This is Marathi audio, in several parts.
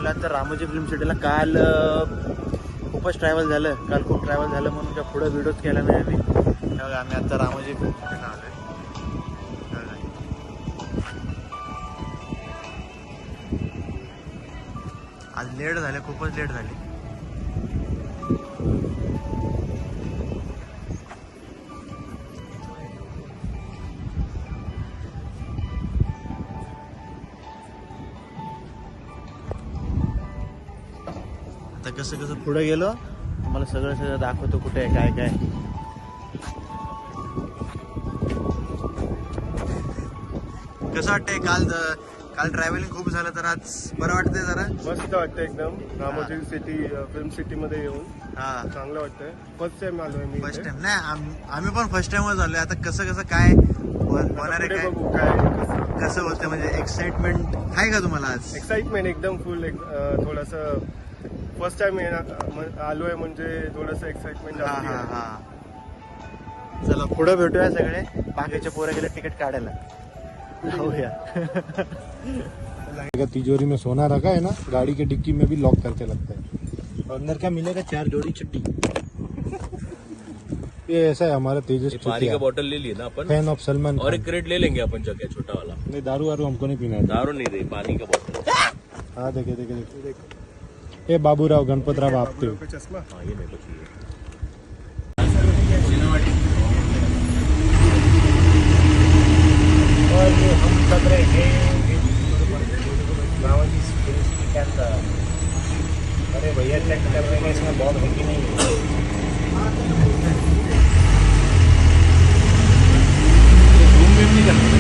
निघालो आता रामोजी फिल्म सिटीला. काल खूपच ट्रॅव्हल झालं, काल खूप ट्रॅव्हल झालं म्हणून त्या पुढं व्हिडिओच केला नाही आम्ही. बघा आम्ही आता रामोजी फिल्म सिटीला आलोय. आज लेट झाले, खूपच लेट झाले. आता कसं कसं पुढे गेलो तुम्हाला सगळं सगळं दाखवतो कुठे आहे काय काय. कसं वाटतंय? काल ट्रॅव्हलिंग खूप झालं तर आज बरं वाटतंय जरा. मस्त वाटतं एकदम. रामोजी सिटी फिल्म सिटी मध्ये येऊन हा चांगलं वाटतंय. फर्स्ट टाइम आलोय मी. फर्स्ट टाइम नाही, आम्ही पण फर्स्ट टाइमच आलोय. आता कसं कसं काय होणार आहे, काय बघू काय कसं होतं, म्हणजे एक्साइटमेंट आहे का तुम्हाला आज? एक्साइटमेंट एकदम फुल. थोडस फर्स्ट टाइम आलोय म्हणजे थोडस एक्साइटमेंट हा जास्ती हा आहे. हा. चला पुढे भेटूया सगळे. बाकीचे पोरं गेले तिकीट काढायला. होऊया. तिजोरी में सोना रखा है ना, गाड़ी के डिक्की में भी लॉक करके लगता है. और अंदर क्या मिलेगा? 4 जोड़ी चड्डी. ये ऐसा है हमारा तेजस ये पानी का बोतल ले लिए ना अपन, फैन ऑफ सलमान और खान. एक क्रेट ले लेंगे अपन जगह छोटा वाला. नहीं दारू वारू हमको नहीं पीना है. दारू नहीं दे, पानी का बोतल. हाँ देखे देखे देखे. ये बाबूराव गणपतराव आपते. चष्मा हाँ ये मेरे को चाहिए. और हम सब रहे रावजी फिल्म सिटी के अंदर. अरे भैया चेक कर रहे हैं इसमें बहुत है कि नहीं है. रूम में नहीं करते.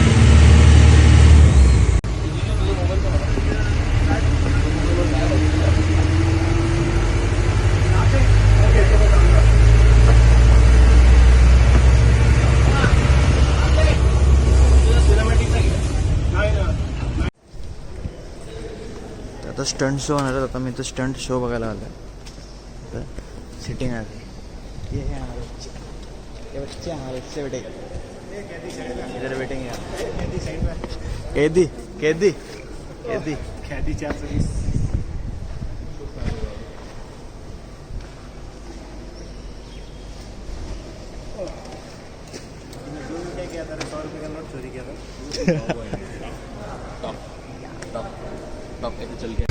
आता स्टंट शो होणार आहे. आता मी तर स्टंट शो बघायला आलो. सिटिंग आहे ये है हमारे बच्चे. ये बच्चे हमारे बच्चे बेटे इधर बैठेंगे. कैदी कैदी कैदी ख्याती 420. क्या किया था? 100 रुपये का नोट चोरी किया था. टॉप ऐसे चल के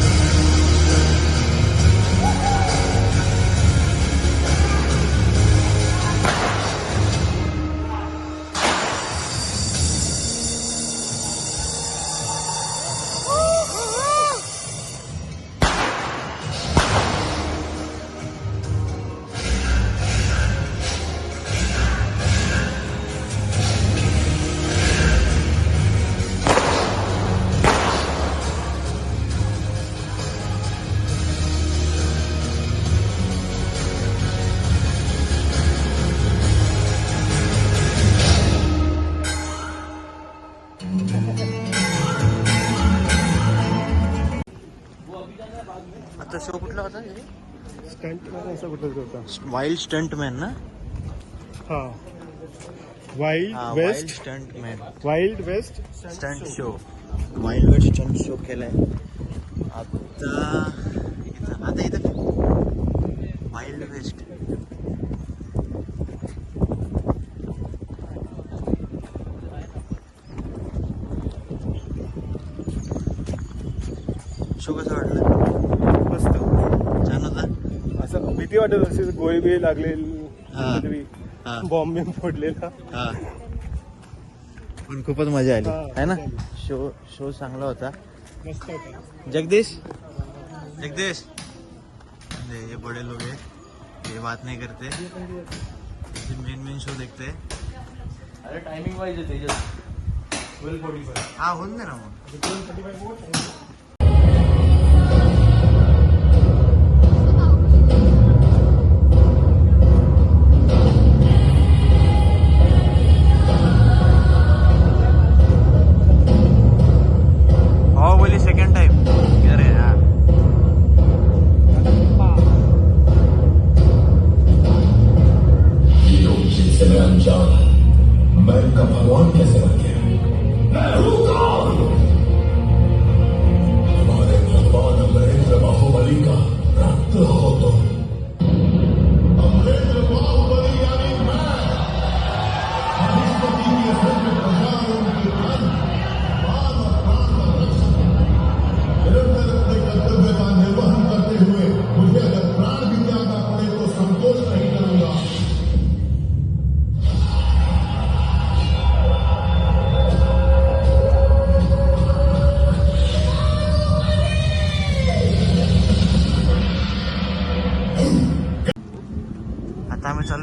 आता शो कुठला होता? स्टंट असं कुठं होता. वाईल्ड स्टंटमॅन ना? हा wild wild west. Stuntman wild west stunt show. Wild west stunt show केलाय आता इथं वाईल्ड वेस्ट. शो कसं वाटलं? मस्त. छान होता. असं भीती वाटत असे गोळी बिळी लागलेली हा. तरी हा बॉम्ब बिम फोडलेला. हा पण खूपच मजा आली हा, है ना. मजा आली. शो चांगला होता. मस्त होता. जगदीश जगदीश ये बड़े लोग हैं, ये बात नहीं करते, मेन शो देखते हैं. अरे टाइमिंग वाइज है तेजस. 12:45. हा होऊन दे ना मग. 12:45. बाहुबली सेकंड टाइम इधर है. हाँ जिनसे मैं अनजान हूं, मैं इनका भगवान कैसे बन गया? मैं हूं कौन?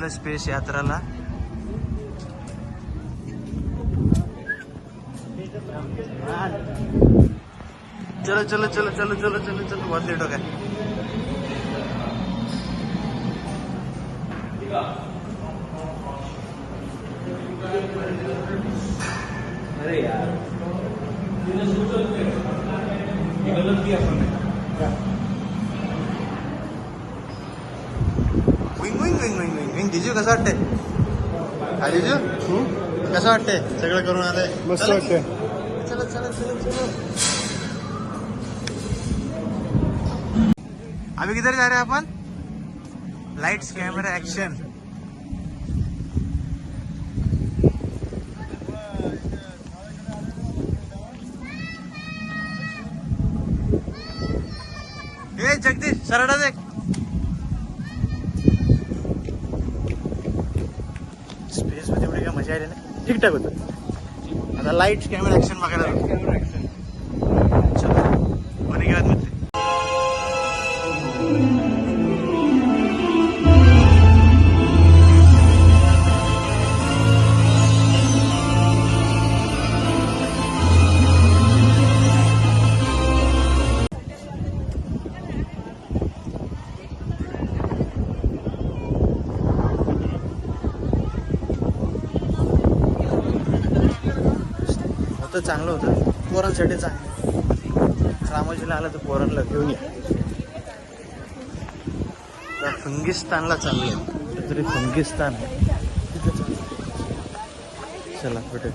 चाललोय स्पेस यात्राला. चलो चलो चलो चलो चलो चलो चलो बहुत लेट हो गया. अरे यार गलत किया आपने. Wing wing wing wing wing wing. जिजू कसं वाटतंय? हा जिजू कसं वाटतंय सगळं करून आलंय? मस्त वाटतंय. चलो चलो चलो चलो. अभी किधर जा रहे हैं अपन? Lights camera action. ए जगदीश सरडा देख. स्पेस मध्ये एवढी काय मजा आली ना. ठीकठाक होतं. आता लाईट्स कॅमेरा ऍक्शन बघायला चलो बने के बाद मिलते. होतं चांगलं होतं पोरांसाठी चांगलं. रामोजीला आलं तर पोरांना घेऊन या. फंगिस्तानला चाललंय तरी फंगिस्तान आहे. चला भेटू.